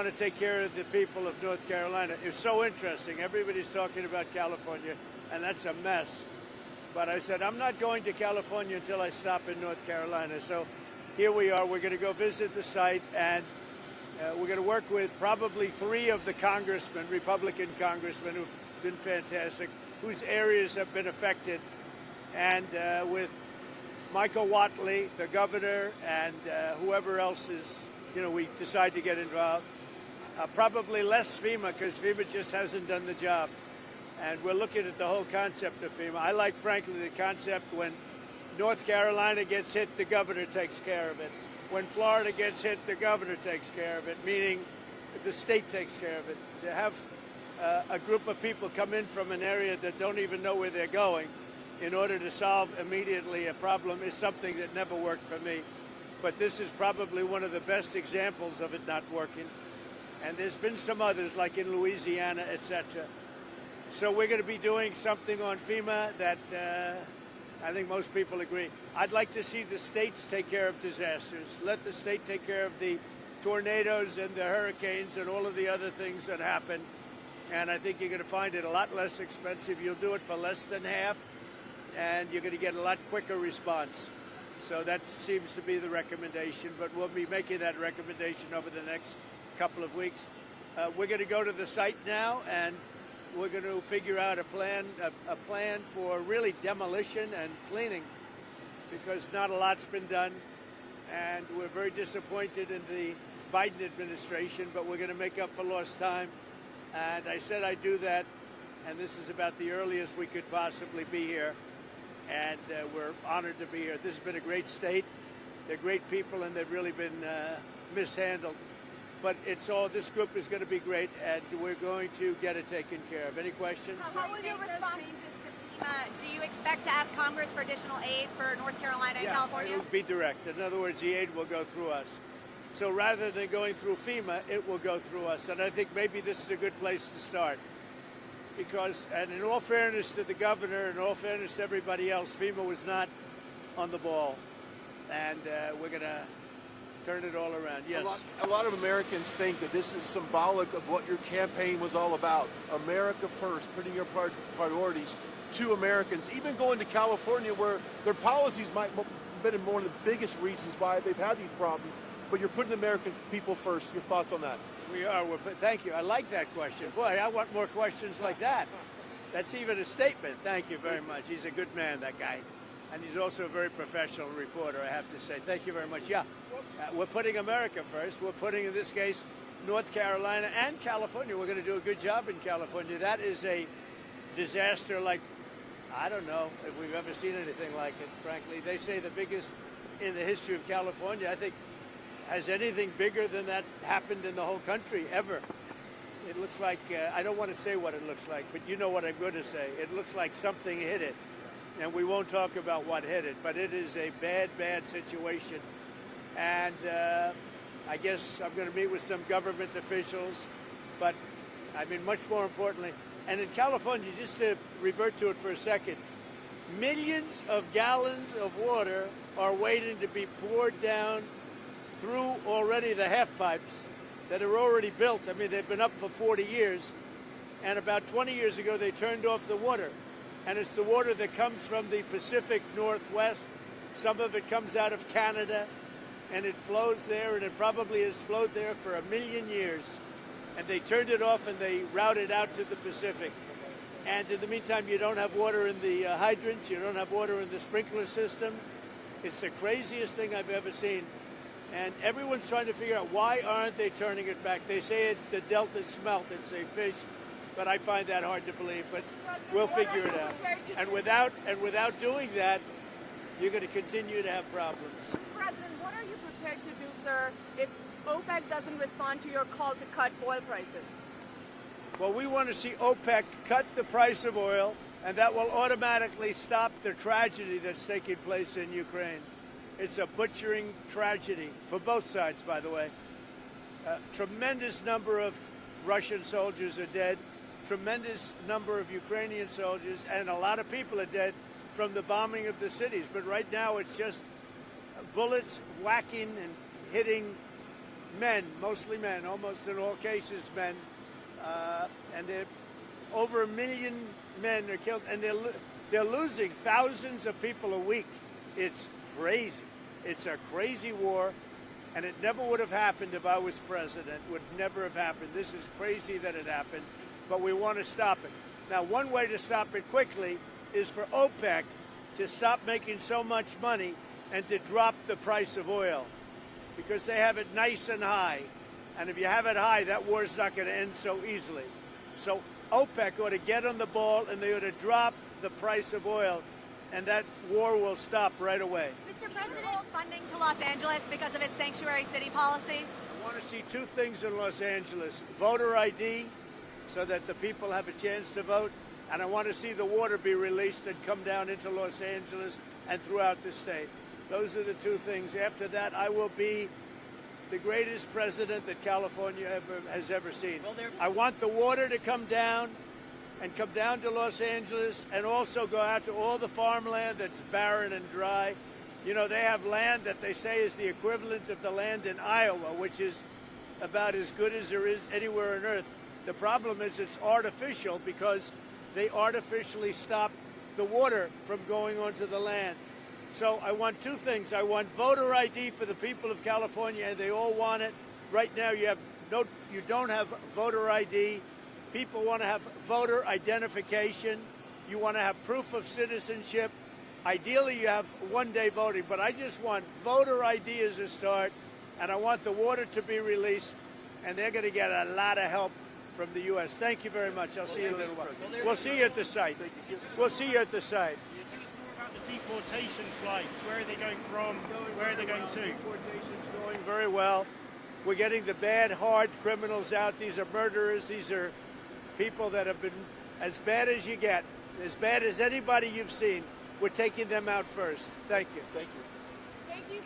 want to take care of the people of North Carolina. It's so interesting. Everybody's talking about California, and that's a mess. But I said, I'm not going to California until I stop in North Carolina. So here we are. We're going to go visit the site, and we're going to work with probably 3 of the congressmen, Republican congressmen, who've been fantastic, whose areas have been affected, and with Michael Whatley, the governor, and whoever else is, we decide to get involved. Probably less FEMA, because FEMA just hasn't done the job. And we're looking at the whole concept of FEMA. I like, frankly, the concept when North Carolina gets hit, the governor takes care of it. When Florida gets hit, the governor takes care of it, meaning the state takes care of it. To have a group of people come in from an area that don't even know where they're going in order to solve immediately a problem is something that never worked for me. But this is probably one of the best examples of it not working. And there's been some others, like in Louisiana, etc. So we're going to be doing something on FEMA that I think most people agree. I'd like to see the states take care of disasters. Let the state take care of the tornadoes and the hurricanes and all of the other things that happen. And I think you're going to find it a lot less expensive. You'll do it for less than half, and you're going to get a lot quicker response. So that seems to be the recommendation, but we'll be making that recommendation over the next couple of weeks. We're going to go to the site now, and we're going to figure out a plan for really demolition and cleaning, because not a lot's been done, and we're very disappointed in the Biden administration, but we're going to make up for lost time. And I said I'd do that, and this is about the earliest we could possibly be here, and we're honored to be here. This has been a great state. They're great people, and they've really been mishandled. But this group is going to be great, and we're going to get it taken care of. Any questions? How will you respond? Do you expect to ask Congress for additional aid for North Carolina and California? It will be direct. In other words, the aid will go through us. So rather than going through FEMA, it will go through us. And I think maybe this is a good place to start. Because, and in all fairness to the governor, and in all fairness to everybody else, FEMA was not on the ball. And we're going to turn it all around. Yes. A lot of Americans think that this is symbolic of what your campaign was all about. America first, putting your priorities to Americans. Even going to California, where their policies might have been one of the biggest reasons why they've had these problems. But you're putting the American people first. Your thoughts on that? We are. Thank you. I like that question. Boy, I want more questions like that. That's even a statement. Thank you very much. He's a good man, that guy. And he's also a very professional reporter, I have to say. Thank you very much. Yeah, we're putting America first. We're putting, in this case, North Carolina and California. We're going to do a good job in California. That is a disaster like, I don't know if we've ever seen anything like it, frankly. They say the biggest in the history of California. I think, has anything bigger than that happened in the whole country ever? It looks like, I don't want to say what it looks like, but you know what I'm going to say. It looks like something hit it. And we won't talk about what hit it, but it is a bad, bad situation. And I guess I'm going to meet with some government officials, but I mean, much more importantly, and in California, just to revert to it for a second, millions of gallons of water are waiting to be poured down through already the half pipes that are already built. I mean, they've been up for 40 years, and about 20 years ago, they turned off the water. And it's the water that comes from the Pacific Northwest. Some of it comes out of Canada, and it flows there, and it probably has flowed there for 1 million years. And they turned it off, and they routed out to the Pacific. And in the meantime, you don't have water in the hydrants. You don't have water in the sprinkler systems. It's the craziest thing I've ever seen. And everyone's trying to figure out, why aren't they turning it back? They say it's the Delta smelt. It's a fish. But I find that hard to believe, but we'll figure it out. And without doing that, you're going to continue to have problems. Mr. President, what are you prepared to do, sir, if OPEC doesn't respond to your call to cut oil prices? Well, we want to see OPEC cut the price of oil, and that will automatically stop the tragedy that's taking place in Ukraine. It's a butchering tragedy for both sides, by the way. A tremendous number of Russian soldiers are dead. Tremendous number of Ukrainian soldiers, and a lot of people are dead from the bombing of the cities. But right now it's just bullets whacking and hitting men, mostly men, almost in all cases men, and over 1 million men are killed, and they're losing thousands of people a week. It's crazy. It's a crazy war, and it never would have happened if I was president. Would never have happened. This is crazy that it happened, but we want to stop it. Now, one way to stop it quickly is for OPEC to stop making so much money and to drop the price of oil, because they have it nice and high. And if you have it high, that war's not going to end so easily. So OPEC ought to get on the ball, and they ought to drop the price of oil, and that war will stop right away. Mr. President, funding to Los Angeles because of its sanctuary city policy? I want to see two things in Los Angeles: voter ID, so that the people have a chance to vote, and I want to see the water be released and come down into Los Angeles and throughout the state. Those are the two things. After that, I will be the greatest president that California has ever seen. I want the water to come down and come down to Los Angeles, and also go out to all the farmland that's barren and dry. You know, they have land that they say is the equivalent of the land in Iowa, which is about as good as there is anywhere on earth. The problem is it's artificial, because they artificially stop the water from going onto the land. So I want two things. I want voter ID for the people of California, and they all want it. Right now you don't have voter ID. People want to have voter identification. You want to have proof of citizenship. Ideally, you have one-day voting, but I just want voter ID as a start, and I want the water to be released, and they're going to get a lot of help from the U.S. Thank you very much. I'll see you in a little while. We'll see you at the site. We'll see you at the site. Tell us more about the deportation flights. Where are they going from? Where are they going to? Deportation's going very well. We're getting the bad, hard criminals out. These are murderers. These are people that have been as bad as you get, as bad as anybody you've seen. We're taking them out first. Thank you. Thank you.